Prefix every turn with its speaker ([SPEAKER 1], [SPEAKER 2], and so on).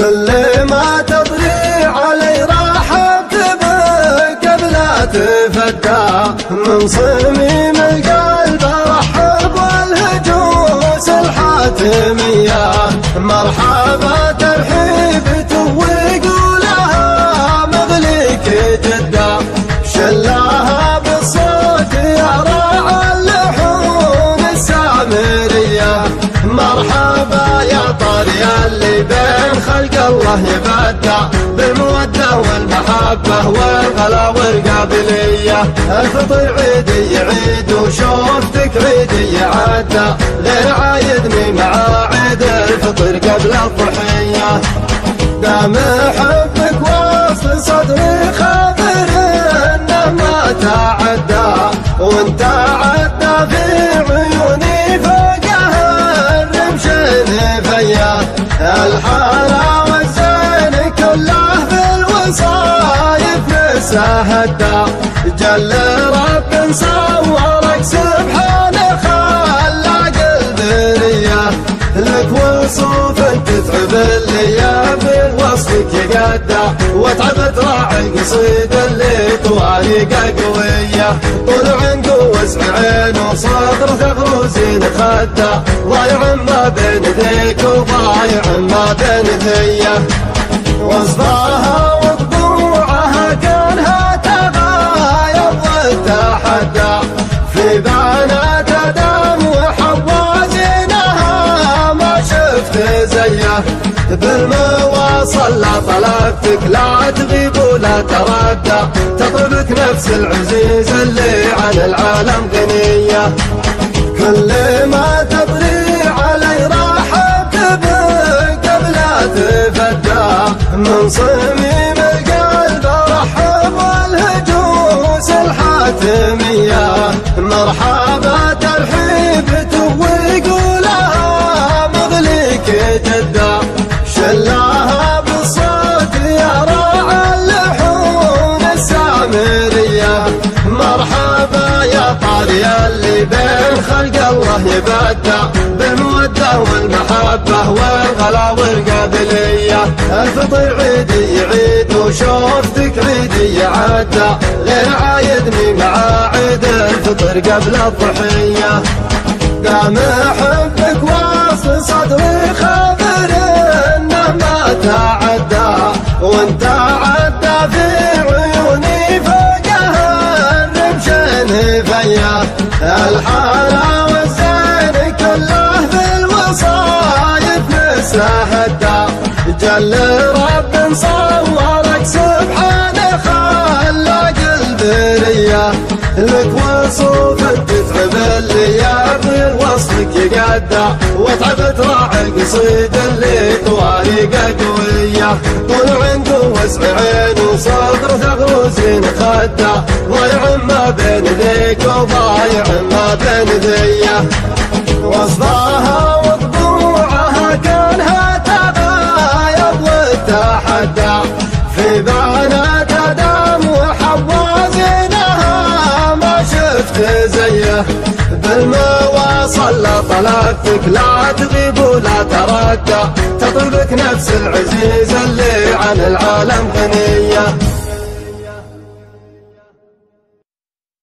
[SPEAKER 1] كل ما تطري علي رحبت بك قبل تفدى من صميم القلب ارحب والهجوس الحاتمية مرحبا ترحيب ويقولها مغليك جدا شلاها بالصوت يا راعى اللحون السامرية مرحبا يا طاري اللي بين خلق الله يبدع بالمودة والمحبة والغلا والقابلية الفطر عيدي عيد وشوفتك عيدي عدى غير عايدني مع عيد الفطر قبل الضحية دام حبك واصل صدري خاطر انه ما تعدى وانت عدى في عيوني فوقها الرمشين فيا الحارة والزين كله في الوصايف نسى هدى جل رب صورك سبحانه خلق البرية لك وصوف تتعب اللي بالوصفك يقدع وتعب تراعي قصيد اللي طوارقه قوية طول عنده وسع عين وصدر ثغر زين خدع ضايع ما بين ذيك وضايع ما بين ذيه وصفاها وطبوعها كانها تغاير وتحدى في بنات ادم وحواء زينها ما شفت زيه بالمواصل لا طلبتك لا تغيب ولا تردى تطلبك نفس العزيز اللي عن العالم غنية كل ما تطري علي رحبت بك قبل تفدى من صميم القلب ارحب والهجوس الحاتمية مرحبا ترحيب ويقولها مغليك جدا شلاها بالصوت يا راعى اللحون السامرية مرحبا يا طاري اللي بين خلق الله يبدع بالمودة والمحبة والغلا والقابلية الفطر عيدي عيد وشوفتك عيدي عدى غير عايدني مع عيد الفطر قبل الضحية دام حبك واصل صدري خبر انه ما تعدى وانت عدى في عيوني فوقها الرمشين فيا الحالة والزين كله في الوصايف نسى هدى جل رب صورك سبحانه خلق البرية لك وصوف تتعب اللي بالوصفك يقدع وتعب تراعي قصيد اللي طوارقه قوية طول عنده وسع عين وصدر ثغر زين خدع ضايع ما بين ذيك وضايع ما بين ذيه وصفاها وطبوعها كانها تغاير وتحدى في بنات ادم وحواء زينها ما شفت زيه بالمواصل لا طلبتك لا تغيب ولا تردى تطلبك نفس العزيز اللي عن العالم غنية